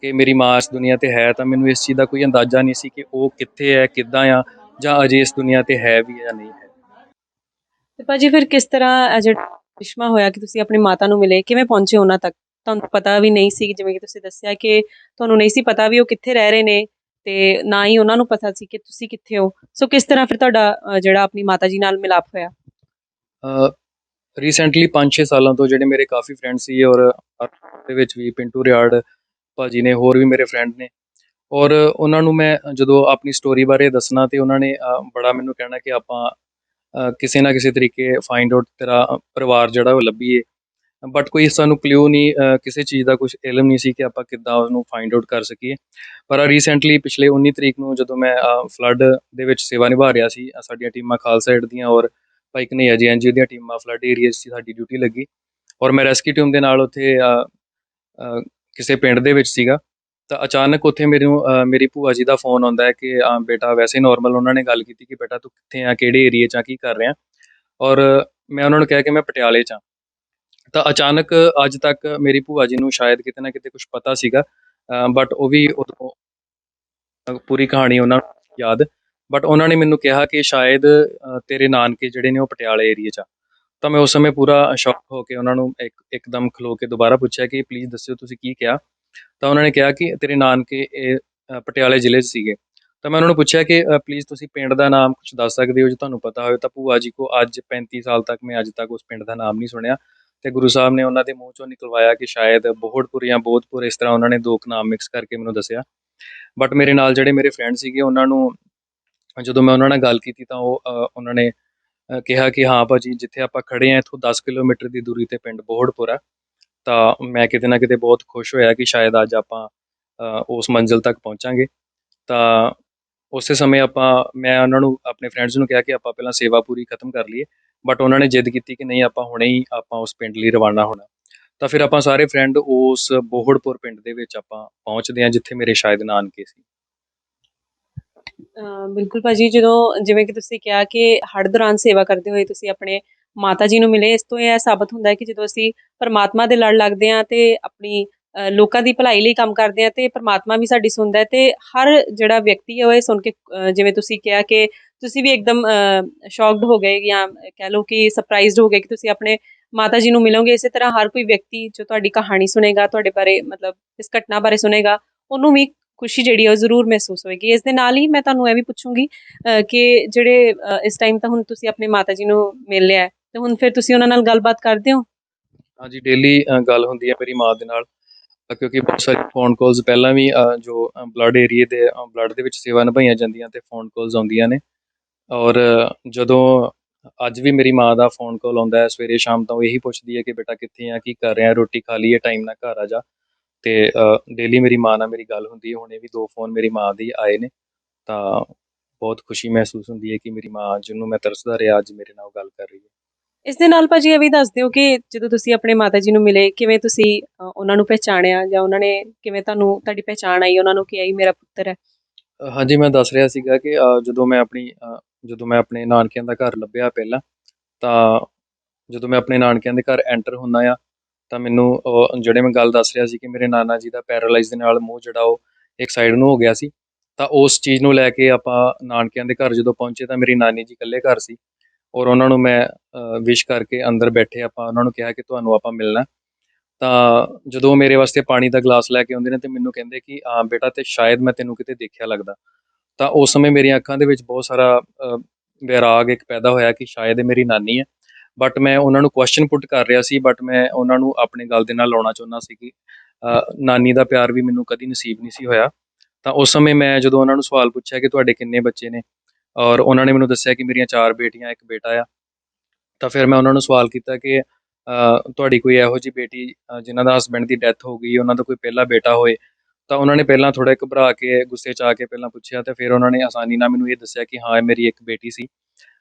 ਕਿ ਮੇਰੀ ਮਾਂ ਇਸ ਦੁਨੀਆ ਤੇ ਹੈ, ਤਾਂ ਮੈਨੂੰ ਇਸ ਚੀਜ਼ ਦਾ ਕੋਈ ਅੰਦਾਜ਼ਾ ਨਹੀਂ ਸੀ ਕਿ ਉਹ ਕਿੱਥੇ ਹੈ, ਕਿੱਦਾਂ ਆ, ਜਾਂ ਅਜੇ ਇਸ ਦੁਨੀਆ ਤੇ ਹੈ ਵੀ ਜਾਂ ਨਹੀਂ ਹੈ। ਤੇ ਭਾਜੀ ਫਿਰ ਕਿਸ ਤਰ੍ਹਾਂ ਜਿਹੜਾ ਕ੍ਰਿਸ਼ਮਾ ਹੋਇਆ ਕਿ ਤੁਸੀਂ ਆਪਣੀ ਮਾਤਾ ਨੂੰ ਮਿਲੇ, ਕਿਵੇਂ ਪਹੁੰਚੇ ਉਹਨਾਂ ਤੱਕ? ਤੁਹਾਨੂੰ ਪਤਾ ਵੀ ਨਹੀਂ ਸੀ, ਜਿਵੇਂ ਕਿ ਤੁਸੀਂ ਦੱਸਿਆ ਕਿ ਤੁਹਾਨੂੰ ਨਹੀਂ ਸੀ ਪਤਾ ਵੀ ਉਹ ਕਿੱਥੇ ਰਹਿ ਰਹੇ ਨੇ, ਤੇ ਨਾ ਹੀ ਉਹਨਾਂ ਨੂੰ ਪਤਾ ਸੀ ਕਿ ਤੁਸੀਂ ਕਿੱਥੇ ਹੋ। ਸੋ ਕਿਸ ਤਰ੍ਹਾਂ ਫਿਰ ਤੁਹਾਡਾ ਜਿਹੜਾ ਆਪਣੀ ਮਾਤਾ ਜੀ ਨਾਲ ਮਿਲਾਪ ਹੋਇਆ? ਰੀਸੈਂਟਲੀ 5-6 ਸਾਲਾਂ ਤੋਂ ਜਿਹੜੇ ਮੇਰੇ ਕਾਫੀ ਫਰੈਂਡ ਸੀ, ਔਰ ਦੇ ਵਿੱਚ ਵੀ ਪਿੰਟੂ ਰਿਆੜ ਭਾਜੀ ਨੇ, ਹੋਰ ਵੀ ਮੇਰੇ ਫਰੈਂਡ ਨੇ, ਔਰ ਉਹਨਾਂ ਨੂੰ ਮੈਂ ਜਦੋਂ ਆਪਣੀ ਸਟੋਰੀ ਬਾਰੇ ਦੱਸਣਾ ਤੇ ਉਹਨਾਂ ਨੇ ਬੜਾ ਮੈਨੂੰ ਕਹਿਣਾ ਕਿ ਆਪਾਂ ਕਿਸੇ ਨਾ ਕਿਸੇ ਤਰੀਕੇ ਫਾਈਂਡ ਆਊਟ ਤੇਰਾ ਪਰਿਵਾਰ ਜਿਹੜਾ ਉਹ ਲੱਭੀਏ। ਬਟ ਕੋਈ ਸਾਨੂੰ ਕਲਿਊ ਨਹੀਂ, ਕਿਸੇ ਚੀਜ਼ ਦਾ ਕੁਝ ਇਲਮ ਨਹੀਂ ਸੀ ਕਿ ਆਪਾਂ ਕਿੱਦਾਂ ਉਹਨੂੰ ਫਾਈਂਡ ਆਊਟ ਕਰ ਸਕੀਏ। ਪਰ ਰੀਸੈਂਟਲੀ ਪਿਛਲੇ 19 ਤਰੀਕ ਨੂੰ ਜਦੋਂ ਮੈਂ ਫਲੱਡ ਦੇ ਵਿੱਚ ਸੇਵਾ ਨਿਭਾ ਰਿਹਾ ਸੀ, ਸਾਡੀਆਂ ਟੀਮਾਂ ਖਾਲਸਾ ਏਡ ਦੀਆਂ ਔਰ ਭਾਈ ਕਨ੍ਹਈਆ ਜੀ NGO ਦੀਆਂ ਟੀਮਾਂ ਫਲੱਡ ਏਰੀਆ 'ਚ ਸਾਡੀ ਡਿਊਟੀ ਲੱਗੀ, ਔਰ ਮੈਂ ਰੈਸਕਿਊ ਟੀਮ ਦੇ ਨਾਲ ਉੱਥੇ ਕਿਸੇ ਪਿੰਡ ਦੇ ਵਿੱਚ ਸੀਗਾ। ਤਾਂ ਅਚਾਨਕ ਉੱਥੇ ਮੇਰੀ ਭੂਆ ਜੀ ਦਾ ਫੋਨ ਆਉਂਦਾ ਹੈ ਕਿ ਬੇਟਾ, ਵੈਸੇ ਨਾਰਮਲ ਉਹਨਾਂ ਨੇ ਗੱਲ ਕੀਤੀ ਕਿ ਬੇਟਾ ਤੂੰ ਕਿੱਥੇ ਆ, ਕਿਹੜੇ ਏਰੀਏ 'ਚ ਆ, ਕੀ ਕਰ ਰਿਹਾ? ਔਰ ਮੈਂ ਉਹਨਾਂ ਨੂੰ ਕਿਹਾ ਕਿ ਮੈਂ ਪਟਿਆਲੇ 'ਚ ਹਾਂ। ਤਾਂ ਅਚਾਨਕ ਅੱਜ ਤੱਕ ਮੇਰੀ ਭੂਆ ਜੀ ਨੂੰ ਸ਼ਾਇਦ ਕਿਤੇ ਨਾ ਕਿਤੇ ਕੁਝ ਪਤਾ ਸੀਗਾ, ਬਟ ਉਹ ਵੀ ਉਦੋਂ ਪੂਰੀ ਕਹਾਣੀ ਉਹਨਾਂ ਨੂੰ ਯਾਦ। ਬਟ ਉਹਨਾਂ ਨੇ ਮੈਨੂੰ ਕਿਹਾ ਕਿ ਸ਼ਾਇਦ ਤੇਰੇ ਨਾਨਕੇ ਜਿਹੜੇ ਨੇ ਉਹ ਪਟਿਆਲੇ ਏਰੀਏ 'ਚ ਆ। ਤਾਂ ਮੈਂ ਉਸ ਸਮੇਂ ਪੂਰਾ ਸ਼ੌਕ ਹੋ ਕੇ ਉਹਨਾਂ ਨੂੰ ਇੱਕਦਮ ਖਲੋ ਕੇ ਦੁਬਾਰਾ ਪੁੱਛਿਆ ਕਿ ਪਲੀਜ਼ ਦੱਸਿਓ ਤੁਸੀਂ ਕੀ ਕਿਹਾ? ਤਾਂ ਉਹਨਾਂ ਨੇ ਕਿਹਾ ਕਿ ਤੇਰੇ ਨਾਨਕੇ ਇਹ ਪਟਿਆਲੇ ਜ਼ਿਲ੍ਹੇ 'ਚ ਸੀਗੇ। ਤਾਂ ਮੈਂ ਉਹਨਾਂ ਨੂੰ ਪੁੱਛਿਆ ਕਿ ਪਲੀਜ਼ ਤੁਸੀਂ ਪਿੰਡ ਦਾ ਨਾਮ ਕੁਝ ਦੱਸ ਸਕਦੇ ਹੋ ਜੇ ਤੁਹਾਨੂੰ ਪਤਾ ਹੋਵੇ? ਤਾਂ ਭੂਆ ਜੀ ਕੋ ਅੱਜ 35 ਸਾਲ ਤੱਕ ਮੈਂ ਅੱਜ ਤੱਕ ਉਸ ਪਿੰਡ ਦਾ ਨਾਮ ਨਹੀਂ ਸੁਣਿਆ, ਤੇ ਗੁਰੂ ਸਾਹਿਬ ਨੇ ਉਹਨਾਂ ਦੇ ਮੂੰਹ ਚੋਂ ਨਿਕਲਵਾਇਆ ਕਿ ਸ਼ਾਇਦ ਬੋਹੜਪੁਰ ਜਾਂ ਬੋਧਪੁਰ, ਇਸ ਤਰ੍ਹਾਂ ਉਹਨਾਂ ਨੇ ਦੋ ਕੁ ਨਾਮ ਮਿਕਸ ਕਰਕੇ ਮੈਨੂੰ ਦੱਸਿਆ। ਬਟ ਮੇਰੇ ਨਾਲ ਜਿਹੜੇ ਮੇਰੇ ਫਰੈਂਡ ਸੀਗੇ, ਉਹਨਾਂ ਨੂੰ ਜਦੋਂ ਮੈਂ ਉਹਨਾਂ ਨਾਲ ਗੱਲ ਕੀਤੀ ਤਾਂ ਉਹਨਾਂ ਨੇ ਕਿਹਾ ਕਿ ਹਾਂ ਭਾਜੀ, ਜਿੱਥੇ ਆਪਾਂ ਖੜੇ ਹਾਂ ਇੱਥੋਂ 10 ਕਿਲੋਮੀਟਰ ਦੀ ਦੂਰੀ ਤੇ ਪਿੰਡ ਬੋਹੜਪੁਰ ਆ। ਤਾਂ ਮੈਂ ਕਿਤੇ ਨਾ ਕਿਤੇ ਬਹੁਤ ਖੁਸ਼ ਹੋਇਆ ਕਿ ਸ਼ਾਇਦ ਅੱਜ ਆਪਾਂ ਉਸ ਮੰਜ਼ਿਲ ਤੱਕ ਪਹੁੰਚਾਂਗੇ। ਤਾਂ ਉਸੇ ਸਮੇਂ ਮੈਂ ਉਹਨਾਂ ਨੂੰ, ਆਪਣੇ ਫਰੈਂਡਸ ਨੂੰ ਕਿਹਾ ਕਿ ਆਪਾਂ ਪਹਿਲਾਂ ਸੇਵਾ ਪੂਰੀ ਖਤਮ ਕਰ ਲਈਏ, ਬਟ ਉਹਨਾਂ ਨੇ ਜਿੱਦ ਕੀਤੀ ਕਿ ਨਹੀਂ, ਆਪਾਂ ਹੁਣੇ ਹੀ ਆਪਾਂ ਉਸ ਪਿੰਡ ਲਈ ਰਵਾਨਾ ਹੋਣਾ। ਤਾਂ ਫਿਰ ਆਪਾਂ ਸਾਰੇ ਫਰੈਂਡ ਉਸ ਬੋਹੜਪੁਰ ਪਿੰਡ ਦੇ ਵਿੱਚ ਆਪਾਂ ਪਹੁੰਚਦੇ ਹਾਂ, ਜਿੱਥੇ ਮੇਰੇ ਸ਼ਾਇਦ ਨਾਨਕੇ ਸੀ। ਬਿਲਕੁਲ ਭਾਜੀ, ਜਦੋਂ ਜਿਵੇਂ ਕਿ ਤੁਸੀਂ ਕਿਹਾ ਕਿ ਹੜ੍ਹ ਦੌਰਾਨ ਸੇਵਾ ਕਰਦੇ ਹੋਏ ਤੁਸੀਂ ਆਪਣੇ ਮਾਤਾ ਜੀ ਨੂੰ ਮਿਲੇ, ਇਸ ਤੋਂ ਇਹ ਸਾਬਤ ਹੁੰਦਾ ਹੈ ਕਿ ਜਦੋਂ ਅਸੀਂ ਪਰਮਾਤਮਾ ਦੇ ਲੜ ਲੱਗਦੇ ਹਾਂ ਤੇ ਆਪਣੀ ਲੋਕਾਂ ਦੀ ਭਲਾਈ ਲਈ ਕੰਮ ਕਰਦੇ ਹਾਂ, ਤੇ ਪਰਮਾਤਮਾ ਵੀ ਸਾਡੀ ਸੁਣਦਾ ਹੈ। ਤੇ ਹਰ ਜਿਹੜਾ ਵਿਅਕਤੀ ਹੈ ਉਹ ਇਹ ਸੁਣ ਕੇ ਜਿਵੇਂ ਤੁਸੀਂ ਕਿਹਾ ਕਿ ਤੁਸੀਂ ਵੀ ਇੱਕਦਮ ਸ਼ੌਕਡ ਹੋ ਗਏ, ਜਾਂ ਕਹਿ ਲਓ ਕਿ ਸਰਪ੍ਰਾਈਜ਼ਡ ਹੋ ਗਏ ਕਿ ਤੁਸੀਂ ਆਪਣੇ ਮਾਤਾ ਜੀ ਨੂੰ ਮਿਲੋਗੇ, ਇਸੇ ਤਰ੍ਹਾਂ ਹਰ ਕੋਈ ਵਿਅਕਤੀ ਜੋ ਤੁਹਾਡੀ ਕਹਾਣੀ ਸੁਣੇਗਾ, ਤੁਹਾਡੇ ਬਾਰੇ ਮਤਲਬ ਇਸ ਘਟਨਾ ਬਾਰੇ ਸੁਣੇਗਾ, ਉਹਨੂੰ ਵੀ ਖੁਸ਼ੀ ਜਿਹੜੀ ਆ ਉਹ ਜ਼ਰੂਰ ਮਹਿਸੂਸ ਹੋਏਗੀ। ਇਸ ਦੇ ਨਾਲ ਹੀ ਮੈਂ ਤੁਹਾਨੂੰ ਇਹ ਵੀ ਪੁੱਛੂੰਗੀ ਕਿ ਜਿਹੜੇ ਇਸ ਟਾਈਮ ਤਾਂ ਹੁਣ ਤੁਸੀਂ ਆਪਣੇ ਮਾਤਾ ਜੀ ਨੂੰ ਮਿਲ ਲਿਆ ਤੇ ਹੁਣ ਫਿਰ ਤੁਸੀਂ ਉਹਨਾਂ ਨਾਲ ਗੱਲਬਾਤ ਕਰਦੇ ਹੋ? ਹਾਂਜੀ, ਡੇਲੀ ਗੱਲ ਹੁੰਦੀ ਹੈ ਮੇਰੀ ਮਾਂ ਦੇ ਨਾਲ, ਕਿਉਂਕਿ ਬਹੁਤ ਸਾਰੀ ਫੋਨ ਕਾਲਸ ਪਹਿਲਾਂ ਵੀ ਜੋ ਬਲੱਡ ਏਰੀਏ ਦੇ ਬਲੱਡ ਦੇ ਵਿੱਚ ਸੇਵਾ ਨਿਭਾਈਆਂ ਜਾਂਦੀਆਂ ਤੇ ਫੋਨ ਕਾਲਸ ਆਉਂਦੀਆਂ ਨੇ। ਔਰ ਜਦੋਂ ਅੱਜ ਵੀ ਮੇਰੀ ਮਾਂ ਦਾ ਫੋਨ ਕਾਲ ਆਉਂਦਾ ਹੈ ਸਵੇਰੇ ਸ਼ਾਮ, ਤਾਂ ਉਹ ਇਹੀ ਪੁੱਛਦੀ ਹੈ ਕਿ ਬੇਟਾ ਕਿੱਥੇ ਆ, ਕੀ ਕਰ ਰਿਹਾ, ਰੋਟੀ ਖਾ ਲਈ ਹੈ, ਟਾਈਮ ਨਾਲ ਘਰ ਆ ਜਾ। ਤੇ ਡੇਲੀ ਮੇਰੀ ਮਾਂ ਨਾਲ ਮੇਰੀ ਗੱਲ ਹੁੰਦੀ ਹੈ। ਹੁਣੇ ਵੀ 2 ਫੋਨ ਮੇਰੀ ਮਾਂ ਦੇ ਆਏ ਨੇ, ਤਾਂ ਬਹੁਤ ਖੁਸ਼ੀ ਮਹਿਸੂਸ ਹੁੰਦੀ ਹੈ ਕਿ ਮੇਰੀ ਮਾਂ, ਜਿਹਨੂੰ ਮੈਂ ਤਰਸਦਾ ਰਿਹਾ, ਅੱਜ ਮੇਰੇ ਨਾਲ ਗੱਲ ਕਰ ਰਹੀ ਹੈ। ਇਸ ਦੇ ਨਾਲ ਭਾਜੀ ਇਹ ਵੀ ਦੱਸ ਦਿਓ ਕਿ ਜਦੋਂ ਤੁਸੀਂ ਆਪਣੇ ਮਾਤਾ ਜੀ ਨੂੰ ਮਿਲੇ, ਕਿਵੇਂ ਤੁਸੀਂ ਉਹਨਾਂ ਨੂੰ ਪਹਿਚਾਣਿਆ, ਜਾਂ ਉਹਨਾਂ ਨੇ ਕਿਵੇਂ ਤੁਹਾਡੀ ਪਹਿਚਾਣ ਆਈ, ਉਹਨਾਂ ਨੂੰ ਕੀ ਆਈ ਮੇਰਾ ਪੁੱਤਰ ਹੈ? ਹਾਂਜੀ, ਮੈਂ ਦੱਸ ਰਿਹਾ ਸੀਗਾ ਕਿ ਜਦੋਂ ਮੈਂ ਆਪਣੇ ਨਾਨਕਿਆਂ ਦਾ ਘਰ ਲੱਭਿਆ ਪਹਿਲਾਂ, ਤਾਂ ਜਦੋਂ ਮੈਂ ਆਪਣੇ ਨਾਨਕਿਆਂ ਦੇ ਘਰ ਐਂਟਰ ਹੁੰਦਾ ਆ, ਤਾਂ ਮੈਨੂੰ ਜਿਹੜੇ ਮੈਂ ਗੱਲ ਦੱਸ ਰਿਹਾ ਸੀ ਕਿ ਮੇਰੇ ਨਾਨਾ ਜੀ ਦਾ ਪੈਰਾਲਾਈਜ਼ ਦੇ ਨਾਲ ਮੂੰਹ ਜਿਹੜਾ ਉਹ ਇੱਕ ਸਾਈਡ ਨੂੰ ਹੋ ਗਿਆ ਸੀ, ਤਾਂ ਉਸ ਚੀਜ਼ ਨੂੰ ਲੈ ਕੇ ਆਪਾਂ ਨਾਨਕਿਆਂ ਦੇ ਘਰ ਜਦੋਂ ਪਹੁੰਚੇ, ਤਾਂ ਮੇਰੀ ਨਾਨੀ ਜੀ ਇਕੱਲੇ ਘਰ ਸੀ। ਔਰ ਉਹਨਾਂ ਨੂੰ ਮੈਂ ਵਿਸ਼ ਕਰਕੇ ਅੰਦਰ ਬੈਠੇ ਆਪਾਂ ਉਹਨਾਂ ਨੂੰ ਕਿਹਾ ਕਿ ਤੁਹਾਨੂੰ ਆਪਾਂ ਮਿਲਣਾ। ਤਾਂ ਜਦੋਂ ਉਹ ਮੇਰੇ ਵਾਸਤੇ ਪਾਣੀ ਦਾ ਗਲਾਸ ਲੈ ਕੇ ਆਉਂਦੇ ਨੇ, ਤੇ ਮੈਨੂੰ ਕਹਿੰਦੇ ਕਿ ਬੇਟਾ, ਤੇ ਸ਼ਾਇਦ ਮੈਂ ਤੈਨੂੰ ਕਿਤੇ ਦੇਖਿਆ ਲੱਗਦਾ। ਤਾਂ ਉਸ ਸਮੇਂ ਮੇਰੀਆਂ ਅੱਖਾਂ ਦੇ ਵਿੱਚ ਬਹੁਤ ਸਾਰਾ ਵੈਰਾਗ ਇੱਕ ਪੈਦਾ ਹੋਇਆ ਕਿ ਸ਼ਾਇਦ ਇਹ ਮੇਰੀ ਨਾਨੀ ਹੈ। ਬਟ ਮੈਂ ਉਹਨਾਂ ਨੂੰ ਕੁਐਸਚਨ ਪੁੱਟ ਕਰ ਰਿਹਾ ਸੀ, ਬਟ ਮੈਂ ਉਹਨਾਂ ਨੂੰ ਆਪਣੇ ਗੱਲ ਦੇ ਨਾਲ ਲਾਉਣਾ ਚਾਹੁੰਦਾ ਸੀ ਕਿ ਨਾਨੀ ਦਾ ਪਿਆਰ ਵੀ ਮੈਨੂੰ ਕਦੀ ਨਸੀਬ ਨਹੀਂ ਸੀ ਹੋਇਆ। ਤਾਂ ਉਸ ਸਮੇਂ ਮੈਂ ਜਦੋਂ ਉਹਨਾਂ ਨੂੰ ਸਵਾਲ ਪੁੱਛਿਆ ਕਿ ਤੁਹਾਡੇ ਕਿੰਨੇ ਬੱਚੇ ਨੇ, ਔਰ ਉਹਨਾਂ ਨੇ ਮੈਨੂੰ ਦੱਸਿਆ ਕਿ ਮੇਰੀਆਂ 4 ਬੇਟੀਆਂ, 1 ਬੇਟਾ ਆ। ਤਾਂ ਫਿਰ ਮੈਂ ਉਹਨਾਂ ਨੂੰ ਸਵਾਲ ਕੀਤਾ ਕਿ ਤੁਹਾਡੀ ਕੋਈ ਇਹੋ ਜਿਹੀ ਬੇਟੀ ਜਿਨ੍ਹਾਂ ਦਾ ਹਸਬੈਂਡ ਦੀ ਡੈਥ ਹੋ ਗਈ, ਉਹਨਾਂ ਦਾ ਕੋਈ ਪਹਿਲਾ ਬੇਟਾ ਹੋਏ? ਤਾਂ ਉਹਨਾਂ ਨੇ ਪਹਿਲਾਂ ਥੋੜ੍ਹਾ ਘਬਰਾ ਕੇ, ਗੁੱਸੇ 'ਚ ਆ ਕੇ ਪਹਿਲਾਂ ਪੁੱਛਿਆ, ਤੇ ਫਿਰ ਉਹਨਾਂ ਨੇ ਆਸਾਨੀ ਨਾਲ ਮੈਨੂੰ ਇਹ ਦੱਸਿਆ ਕਿ ਹਾਂ, ਇਹ ਮੇਰੀ ਇੱਕ ਬੇਟੀ ਸੀ,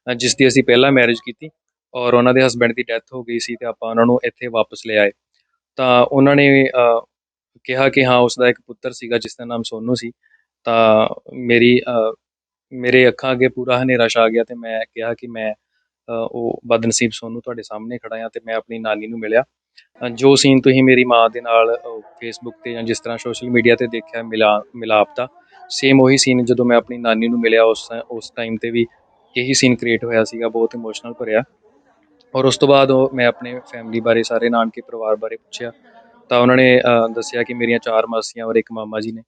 ਜਿਸ ਦੀ ਅਸੀਂ ਪਹਿਲਾਂ ਮੈਰਿਜ ਕੀਤੀ, ਔਰ ਉਹਨਾਂ ਦੇ ਹਸਬੈਂਡ ਦੀ ਡੈਥ ਹੋ ਗਈ ਸੀ, ਤੇ ਆਪਾਂ ਉਹਨਾਂ ਨੂੰ ਇੱਥੇ ਵਾਪਸ ਲੈ ਆਏ। ਤਾਂ ਉਹਨਾਂ ਨੇ ਕਿਹਾ ਕਿ ਹਾਂ, ਉਸਦਾ ਇੱਕ ਪੁੱਤਰ ਸੀਗਾ ਜਿਸ ਦਾ ਨਾਮ ਸੋਨੂ ਸੀ। ਤਾਂ ਮੇਰੇ ਅੱਖਾਂ ਅੱਗੇ ਪੂਰਾ ਹਨੇਰਾ ਛਾ ਗਿਆ, ਤੇ ਮੈਂ ਕਿਹਾ ਕਿ ਮੈਂ ਉਹ ਬਦਨਸੀਬ ਸੋਨੂੰ ਤੁਹਾਡੇ ਸਾਹਮਣੇ ਖੜਾ ਹਾਂ, ਤੇ ਮੈਂ ਆਪਣੀ ਨਾਨੀ ਨੂੰ ਮਿਲਿਆ। ਜੋ ਸੀਨ ਤੁਸੀਂ ਮੇਰੀ ਮਾਂ ਦੇ ਨਾਲ ਫੇਸਬੁੱਕ 'ਤੇ ਜਾਂ ਜਿਸ ਤਰ੍ਹਾਂ ਸੋਸ਼ਲ ਮੀਡੀਆ 'ਤੇ ਦੇਖਿਆ, ਮਿਲਾਪ ਦਾ, ਸੇਮ ਉਹੀ ਸੀਨ ਜਦੋਂ ਮੈਂ ਆਪਣੀ ਨਾਨੀ ਨੂੰ ਮਿਲਿਆ, ਉਸ ਟਾਈਮ 'ਤੇ ਵੀ ਇਹੀ ਸੀਨ ਕ੍ਰੀਏਟ ਹੋਇਆ ਸੀਗਾ, ਬਹੁਤ ਇਮੋਸ਼ਨਲ ਭਰਿਆ। ਔਰ ਉਸ ਤੋਂ ਬਾਅਦ ਮੈਂ ਆਪਣੇ ਫੈਮਿਲੀ ਬਾਰੇ, ਸਾਰੇ ਨਾਨਕੇ ਪਰਿਵਾਰ ਬਾਰੇ ਪੁੱਛਿਆ, ਤਾਂ ਉਹਨਾਂ ਨੇ ਦੱਸਿਆ ਕਿ ਮੇਰੀਆਂ 4 ਮਾਸੀਆਂ ਔਰ 1 ਮਾਮਾ ਜੀ ਨੇ।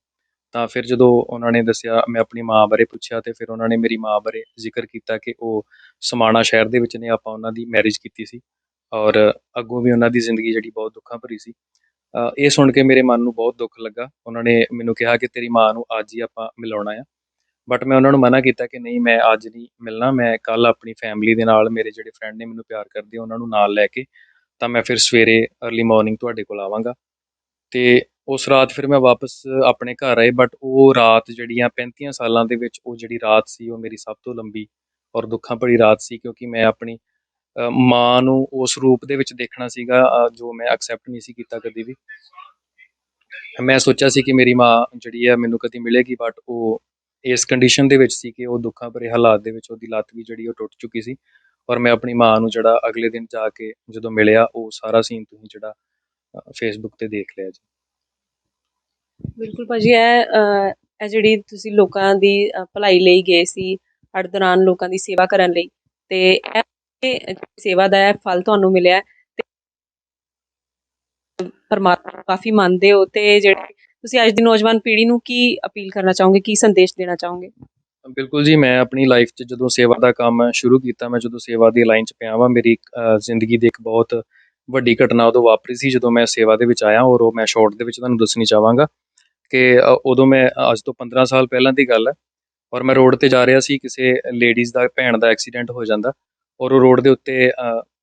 ਤਾਂ ਫਿਰ ਜਦੋਂ ਉਹਨਾਂ ਨੇ ਦੱਸਿਆ, ਮੈਂ ਆਪਣੀ ਮਾਂ ਬਾਰੇ ਪੁੱਛਿਆ, ਤੇ ਫਿਰ ਉਹਨਾਂ ਨੇ ਮੇਰੀ ਮਾਂ ਬਾਰੇ ਜ਼ਿਕਰ ਕੀਤਾ ਕਿ ਉਹ ਸਮਾਣਾ ਸ਼ਹਿਰ ਦੇ ਵਿੱਚ ਨੇ, ਆਪਾਂ ਉਹਨਾਂ ਦੀ ਮੈਰਿਜ ਕੀਤੀ ਸੀ, ਔਰ ਅੱਗੋਂ ਵੀ ਉਹਨਾਂ ਦੀ ਜ਼ਿੰਦਗੀ ਜਿਹੜੀ ਬਹੁਤ ਦੁੱਖਾਂ ਭਰੀ ਸੀ। ਇਹ ਸੁਣ ਕੇ ਮੇਰੇ ਮਨ ਨੂੰ ਬਹੁਤ ਦੁੱਖ ਲੱਗਾ। ਉਹਨਾਂ ਨੇ ਮੈਨੂੰ ਕਿਹਾ ਕਿ ਤੇਰੀ ਮਾਂ ਨੂੰ ਅੱਜ ਹੀ ਆਪਾਂ ਮਿਲਾਉਣਾ ਆ। ਬਟ ਮੈਂ ਉਹਨਾਂ ਨੂੰ ਮਨਾ ਕੀਤਾ ਕਿ ਨਹੀਂ, ਮੈਂ ਅੱਜ ਨਹੀਂ ਮਿਲਣਾ, ਮੈਂ ਕੱਲ੍ਹ ਆਪਣੀ ਫੈਮਿਲੀ ਦੇ ਨਾਲ, ਮੇਰੇ ਜਿਹੜੇ ਫਰੈਂਡ ਨੇ ਮੈਨੂੰ ਪਿਆਰ ਕਰਦੇ, ਉਹਨਾਂ ਨੂੰ ਨਾਲ ਲੈ ਕੇ, ਤਾਂ ਮੈਂ ਫਿਰ ਸਵੇਰੇ ਅਰਲੀ ਮੋਰਨਿੰਗ ਤੁਹਾਡੇ ਕੋਲ ਆਵਾਂਗਾ। ਤੇ ਉਸ ਰਾਤ ਫਿਰ ਮੈਂ ਵਾਪਸ ਆਪਣੇ ਘਰ ਆਏ, ਬਟ ਉਹ ਰਾਤ ਜਿਹੜੀ ਆ 35 ਸਾਲਾਂ ਦੇ ਵਿੱਚ, ਉਹ ਜਿਹੜੀ ਰਾਤ ਸੀ, ਉਹ ਮੇਰੀ ਸਭ ਤੋਂ ਲੰਬੀ ਔਰ ਦੁੱਖਾਂ ਭਰੀ ਰਾਤ ਸੀ, ਕਿਉਂਕਿ ਮੈਂ ਆਪਣੀ ਮਾਂ ਨੂੰ ਉਸ ਰੂਪ ਦੇ ਵਿੱਚ ਦੇਖਣਾ ਸੀਗਾ ਜੋ ਮੈਂ ਐਕਸੈਪਟ ਨਹੀਂ ਸੀ ਕੀਤਾ ਕਦੀ ਵੀ। ਮੈਂ ਸੋਚਿਆ ਸੀ ਕਿ ਮੇਰੀ ਮਾਂ ਜਿਹੜੀ ਹੈ ਮੈਨੂੰ ਕਦੀ ਮਿਲੇਗੀ, ਬਟ ਉਹ ਇਸ ਕੰਡੀਸ਼ਨ ਦੇ ਵਿੱਚ ਸੀ ਕਿ ਉਹ ਦੁੱਖਾਂ ਭਰੇ ਹਾਲਾਤ ਦੇ ਵਿੱਚ, ਉਹਦੀ ਲੱਤ ਵੀ ਜਿਹੜੀ ਉਹ ਟੁੱਟ ਚੁੱਕੀ ਸੀ। ਔਰ ਮੈਂ ਆਪਣੀ ਮਾਂ ਨੂੰ ਜਿਹੜਾ ਅਗਲੇ ਦਿਨ ਜਾ ਕੇ ਜਦੋਂ ਮਿਲਿਆ, ਉਹ ਸਾਰਾ ਸੀਨ ਤੁਸੀਂ ਜਿਹੜਾ ਫੇਸਬੁੱਕ 'ਤੇ ਦੇਖ ਲਿਆ ਜੀ। ਬਿਲਕੁਲ ਭਾਜੀ, ਇਹ ਜਿਹੜੀ ਤੁਸੀਂ ਲੋਕਾਂ ਦੀ ਭਲਾਈ ਲਈ ਗਏ ਸੀ, ਹਰ ਦੌਰਾਨ ਲੋਕਾਂ ਦੀ ਸੇਵਾ ਕਰਨ ਲਈ, ਤੇ ਇਹ ਸੇਵਾ ਦਾ ਫਲ ਤੁਹਾਨੂੰ ਮਿਲਿਆ, ਤੇ ਪਰਮਾਤਮਾ ਨੂੰ ਕਾਫੀ ਮੰਨਦੇ ਹੋ, ਤੇ ਜਿਹੜੇ ਤੁਸੀਂ ਅੱਜ ਦੀ ਨੌਜਵਾਨ ਪੀੜ੍ਹੀ ਨੂੰ ਕੀ ਅਪੀਲ ਕਰਨਾ ਚਾਹੋਗੇ, ਕੀ ਸੰਦੇਸ਼ ਦੇਣਾ ਚਾਹੋਗੇ? ਬਿਲਕੁਲ ਜੀ, ਮੈਂ ਆਪਣੀ ਲਾਈਫ 'ਚ ਜਦੋਂ ਸੇਵਾ ਦਾ ਕੰਮ ਸ਼ੁਰੂ ਕੀਤਾ, ਮੈਂ ਜਦੋਂ ਸੇਵਾ ਦੀ ਲਾਈਨ 'ਚ ਪਿਆ ਵਾਂ, ਮੇਰੀ ਜ਼ਿੰਦਗੀ ਦੀ ਇੱਕ ਬਹੁਤ ਵੱਡੀ ਘਟਨਾ ਉਦੋਂ ਵਾਪਰੀ ਸੀ ਜਦੋਂ ਮੈਂ ਸੇਵਾ ਦੇ ਵਿੱਚ ਆਇਆ, ਔਰ ਉਹ ਮੈਂ ਸ਼ਾਰਟ ਦੇ ਵਿੱਚ ਤੁਹਾਨੂੰ ਦੱਸਣੀ ਚਾਹਾਂਗਾ ਕਿ ਉਦੋਂ ਮੈਂ ਅੱਜ ਤੋਂ 15 ਸਾਲ ਪਹਿਲਾਂ ਦੀ ਗੱਲ ਹੈ, ਔਰ ਮੈਂ ਰੋਡ 'ਤੇ ਜਾ ਰਿਹਾ ਸੀ, ਕਿਸੇ ਲੇਡੀਜ਼ ਦਾ, ਭੈਣ ਦਾ ਐਕਸੀਡੈਂਟ ਹੋ ਜਾਂਦਾ, ਔਰ ਉਹ ਰੋਡ ਦੇ ਉੱਤੇ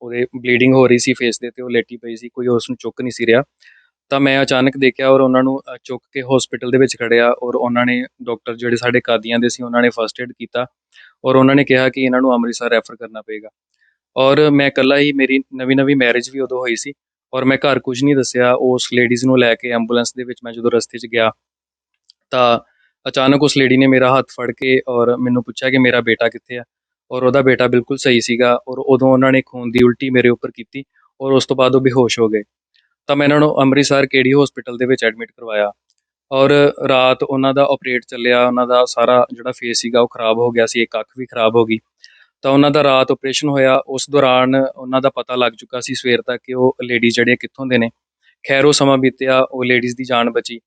ਉਹਦੇ ਬਲੀਡਿੰਗ ਹੋ ਰਹੀ ਸੀ ਫੇਸ ਦੇ, ਤੇ ਉਹ ਲੇਟੀ ਪਈ ਸੀ, ਕੋਈ ਉਸ ਨੂੰ ਚੁੱਕ ਨਹੀਂ ਸੀ ਰਿਹਾ। ਤਾਂ ਮੈਂ ਅਚਾਨਕ ਦੇਖਿਆ, ਔਰ ਉਹਨਾਂ ਨੂੰ ਚੁੱਕ ਕੇ ਹੌਸਪੀਟਲ ਦੇ ਵਿੱਚ ਖੜਿਆ, ਔਰ ਉਹਨਾਂ ਨੇ, ਡਾਕਟਰ ਜਿਹੜੇ ਸਾਡੇ ਕਾਦੀਆਂ ਦੇ ਸੀ, ਉਹਨਾਂ ਨੇ ਫਸਟ ਏਡ ਕੀਤਾ, ਔਰ ਉਹਨਾਂ ਨੇ ਕਿਹਾ ਕਿ ਇਹਨਾਂ ਨੂੰ ਅੰਮ੍ਰਿਤਸਰ ਰੈਫਰ ਕਰਨਾ ਪਏਗਾ। ਔਰ ਮੈਂ ਇਕੱਲਾ ਹੀ, ਮੇਰੀ ਨਵੀਂ ਮੈਰਿਜ ਵੀ ਉਦੋਂ ਹੋਈ ਸੀ, ਔਰ ਮੈਂ ਘਰ ਕੁਝ ਨਹੀਂ ਦੱਸਿਆ। ਉਸ ਲੇਡੀਜ਼ ਨੂੰ ਲੈ ਕੇ ਐਂਬੂਲੈਂਸ ਦੇ ਵਿੱਚ ਮੈਂ ਜਦੋਂ ਰਸਤੇ 'ਚ ਗਿਆ, ਤਾਂ ਅਚਾਨਕ ਉਸ ਲੇਡੀ ਨੇ ਮੇਰਾ ਹੱਥ ਫੜ ਕੇ ਔਰ ਮੈਨੂੰ ਪੁੱਛਿਆ ਕਿ ਮੇਰਾ ਬੇਟਾ ਕਿੱਥੇ ਆ, ਔਰ ਉਹਦਾ ਬੇਟਾ ਬਿਲਕੁਲ ਸਹੀ ਸੀਗਾ, ਔਰ ਉਦੋਂ ਉਹਨਾਂ ਨੇ ਖੂਨ ਦੀ ਉਲਟੀ ਮੇਰੇ ਉੱਪਰ ਕੀਤੀ, ਔਰ ਉਸ ਤੋਂ ਬਾਅਦ ਉਹ ਬੇਹੋਸ਼ ਹੋ ਗਏ। ਤਾਂ ਮੈਂ ਇਹਨਾਂ ਨੂੰ ਅੰਮ੍ਰਿਤਸਰ KD ਹਸਪੀਟਲ ਦੇ ਵਿੱਚ ਐਡਮਿਟ ਕਰਵਾਇਆ, ਔਰ ਰਾਤ ਉਹਨਾਂ ਦਾ ਆਪਰੇਟ ਚੱਲਿਆ, ਉਹਨਾਂ ਦਾ ਸਾਰਾ ਜਿਹੜਾ ਫੇਸ ਸੀਗਾ ਉਹ ਖਰਾਬ ਹੋ ਗਿਆ ਸੀ, ਇੱਕ ਅੱਖ ਵੀ ਖਰਾਬ ਹੋ ਗਈ। ਤਾਂ ਉਹਨਾਂ ਦਾ ਰਾਤ ਆਪਰੇਸ਼ਨ ਹੋਇਆ। ਉਸ ਦੌਰਾਨ ਉਹਨਾਂ ਦਾ ਪਤਾ ਲੱਗ ਚੁੱਕਾ ਸੀ ਸਵੇਰ ਤੱਕ ਕਿ ਉਹ ਲੇਡੀਜ਼ ਜਿਹੜੇ ਕਿੱਥੋਂ ਦੇ ਨੇ। ਖੈਰ ਉਹ ਸਮਾਂ ਬੀਤਿਆ, ਉਹ ਲੇਡੀਜ਼ ਦੀ ਜਾਨ ਬਚੀ।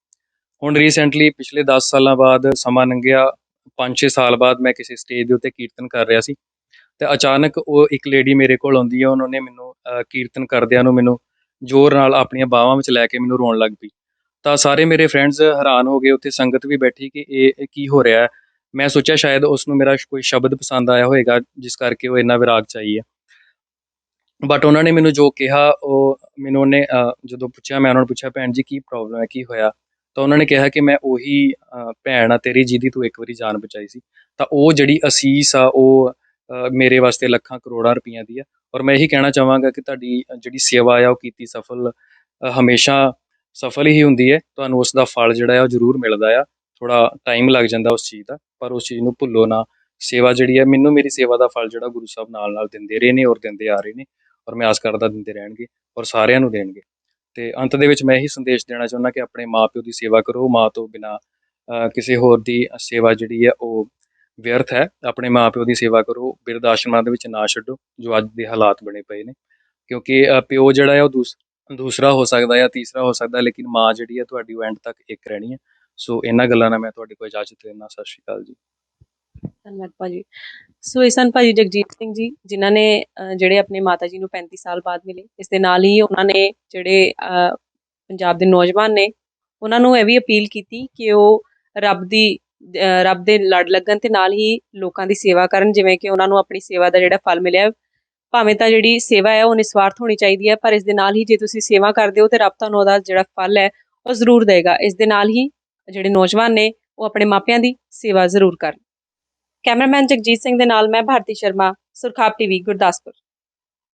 ਹੁਣ ਰੀਸੈਂਟਲੀ ਪਿਛਲੇ 10 ਸਾਲਾਂ ਬਾਅਦ ਸਮਾਂ ਲੰਘਿਆ, 5-6 ਸਾਲ ਬਾਅਦ ਮੈਂ ਕਿਸੇ ਸਟੇਜ ਦੇ ਉੱਤੇ ਕੀਰਤਨ ਕਰ ਰਿਹਾ ਸੀ ਤੇ ਅਚਾਨਕ ਉਹ ਇੱਕ ਲੇਡੀ ਮੇਰੇ ਕੋਲ ਆਉਂਦੀ ਹੈ। ਉਹਨਾਂ ਨੇ ਮੈਨੂੰ ਕੀਰਤਨ ਕਰਦਿਆਂ ਨੂੰ ਮੈਨੂੰ ਜ਼ੋਰ ਨਾਲ ਆਪਣੀਆਂ ਬਾਹਾਂ ਵਿੱਚ ਲੈ ਕੇ ਮੈਨੂੰ ਰੋਣ ਲੱਗ ਪਈ। ਤਾਂ ਸਾਰੇ ਮੇਰੇ ਫਰੈਂਡਸ ਹੈਰਾਨ ਹੋ ਗਏ, ਉੱਥੇ ਸੰਗਤ ਵੀ ਬੈਠੀ ਕਿ ਇਹ ਕੀ ਹੋ ਰਿਹਾ ਹੈ। ਮੈਂ ਸੋਚਿਆ ਸ਼ਾਇਦ ਉਸ ਨੂੰ ਮੇਰਾ ਕੋਈ ਸ਼ਬਦ ਪਸੰਦ ਆਇਆ ਹੋਏਗਾ ਜਿਸ ਕਰਕੇ ਉਹ ਇੰਨਾ ਵਿਰਾਗ 'ਚ ਆਈ ਹੈ। ਬਟ ਉਹਨਾਂ ਨੇ ਮੈਨੂੰ ਜੋ ਕਿਹਾ, ਉਹ ਮੈਨੂੰ ਉਹਨੇ ਜਦੋਂ ਪੁੱਛਿਆ, ਮੈਂ ਉਹਨਾਂ ਨੂੰ ਪੁੱਛਿਆ ਭੈਣ ਜੀ ਕੀ ਪ੍ਰੋਬਲਮ ਹੈ, ਕੀ ਹੋਇਆ? ਤਾਂ ਉਹਨਾਂ ਨੇ ਕਿਹਾ ਕਿ ਮੈਂ ਉਹੀ ਭੈਣ ਆ ਤੇਰੀ ਜਿਹਦੀ ਤੂੰ ਇੱਕ ਵਾਰੀ ਜਾਨ ਬਚਾਈ ਸੀ। ਤਾਂ ਉਹ ਜਿਹੜੀ ਅਸੀਸ ਆ ਉਹ ਮੇਰੇ ਵਾਸਤੇ ਲੱਖਾਂ ਕਰੋੜਾਂ ਰੁਪਈਆਂ ਦੀ ਆ। ਔਰ ਮੈਂ ਇਹੀ ਕਹਿਣਾ ਚਾਹਾਂਗਾ ਕਿ ਤੁਹਾਡੀ ਜਿਹੜੀ ਸੇਵਾ ਆ ਉਹ ਕੀਤੀ ਸਫਲ ਹਮੇਸ਼ਾ ਸਫਲ ਹੀ ਹੁੰਦੀ ਹੈ। ਤੁਹਾਨੂੰ ਉਸ ਦਾ ਫਲ ਜਿਹੜਾ ਆ ਉਹ ਜ਼ਰੂਰ ਮਿਲਦਾ ਆ। ਥੋੜ੍ਹਾ ਟਾਈਮ ਲੱਗ ਜਾਂਦਾ ਉਸ ਚੀਜ਼ ਦਾ, ਪਰ ਉਸ ਚੀਜ਼ ਨੂੰ ਭੁੱਲੋ ਨਾ। ਸੇਵਾ ਜਿਹੜੀ ਹੈ, ਮੈਨੂੰ ਮੇਰੀ ਸੇਵਾ ਦਾ ਫਲ ਜਿਹੜਾ ਗੁਰੂ ਸਾਹਿਬ ਨਾਲ ਨਾਲ ਦਿੰਦੇ ਰਹੇ ਨੇ ਔਰ ਦਿੰਦੇ ਆ ਰਹੇ ਨੇ, ਔਰ ਮੈਂ ਆਸ ਕਰਦਾ ਦਿੰਦੇ ਰਹਿਣਗੇ ਔਰ ਸਾਰਿਆਂ ਨੂੰ ਦੇਣਗੇ। ਤੇ ਅੰਤ ਦੇ ਵਿੱਚ ਮੈਂ ਇਹੀ ਸੰਦੇਸ਼ ਦੇਣਾ ਚਾਹੁੰਦਾ ਕਿ ਆਪਣੇ ਮਾਂ ਪਿਓ ਦੀ ਸੇਵਾ ਕਰੋ। ਮਾਂ ਤੋਂ ਬਿਨਾਂ ਕਿਸੇ ਹੋਰ ਦੀ ਸੇਵਾ ਜਿਹੜੀ ਹੈ ਉਹ ਵਿਅਰਥ ਹੈ। ਆਪਣੇ ਮਾਂ ਪਿਓ ਦੀ ਸੇਵਾ ਕਰੋ, ਬਿਰਧ ਆਸ਼ਰਮਾਂ ਦੇ ਵਿੱਚ ਨਾ ਛੱਡੋ ਜੋ ਅੱਜ ਦੇ ਹਾਲਾਤ ਬਣੇ ਪਏ ਨੇ। ਕਿਉਂਕਿ ਪਿਓ ਜਿਹੜਾ ਹੈ ਉਹ ਦੂਸਰਾ ਹੋ ਸਕਦਾ ਜਾਂ ਤੀਸਰਾ ਹੋ ਸਕਦਾ, ਲੇਕਿਨ ਮਾਂ ਜਿਹੜੀ ਹੈ ਤੁਹਾਡੀ ਉਹ ਐਂਡ ਤੱਕ ਇੱਕ ਰਹਿਣੀ ਹੈ। ਸੋ ਇਹਨਾਂ ਗੱਲਾਂ ਨਾਲ ਮੈਂ ਤੁਹਾਡੇ ਕੋਲ ਇਜਾਜ਼ਤ ਲੈਂਦਾ। ਸਤਿ ਸ਼੍ਰੀ ਅਕਾਲ ਜੀ। ਧੰਨਵਾਦ ਭਾਜੀ। ਸੋ ਇਹ ਸਨ ਭਾਜੀ ਜਗਜੀਤ ਸਿੰਘ ਜੀ, ਜਿਨ੍ਹਾਂ ਨੇ ਜਿਹੜੇ ਆਪਣੇ ਮਾਤਾ ਜੀ ਨੂੰ 35 ਸਾਲ ਬਾਅਦ ਮਿਲੇ। ਇਸ ਦੇ ਨਾਲ ਹੀ ਉਹਨਾਂ ਨੇ ਜਿਹੜੇ ਪੰਜਾਬ ਦੇ ਨੌਜਵਾਨ ਨੇ ਉਹਨਾਂ ਨੂੰ ਇਹ ਵੀ ਅਪੀਲ ਕੀਤੀ ਕਿ ਉਹ ਰੱਬ ਦੇ ਲੜ ਲੱਗਣ ਤੇ ਨਾਲ ਹੀ ਲੋਕਾਂ ਦੀ ਸੇਵਾ ਕਰਨ, ਜਿਵੇਂ ਕਿ ਉਹਨਾਂ ਨੂੰ ਆਪਣੀ ਸੇਵਾ ਦਾ ਜਿਹੜਾ ਫਲ ਮਿਲਿਆ। ਭਾਵੇਂ ਤਾਂ ਜਿਹੜੀ ਸੇਵਾ ਹੈ ਉਹ ਨਿਸਵਾਰਥ ਹੋਣੀ ਚਾਹੀਦੀ ਹੈ, ਪਰ ਇਸ ਦੇ ਨਾਲ ਹੀ ਜੇ ਤੁਸੀਂ ਸੇਵਾ ਕਰਦੇ ਹੋ ਤੇ ਰੱਬ ਤੁਹਾਨੂੰ ਉਹਦਾ ਜਿਹੜਾ ਫਲ ਹੈ ਉਹ ਜ਼ਰੂਰ ਦੇਗਾ। ਇਸ ਦੇ ਨਾਲ ਹੀ ਜਿਹੜੇ ਨੌਜਵਾਨ ਨੇ ਉਹ ਆਪਣੇ ਮਾਪਿਆਂ ਦੀ ਸੇਵਾ ਜ਼ਰੂਰ ਕਰਨ। ਕੈਮਰਾਮੈਨ ਜਗਜੀਤ ਸਿੰਘ ਦੇ ਨਾਲ ਮੈਂ ਭਾਰਤੀ ਸ਼ਰਮਾ, ਸੁਰਖਾਬ ਟੀਵੀ, ਗੁਰਦਾਸਪੁਰ।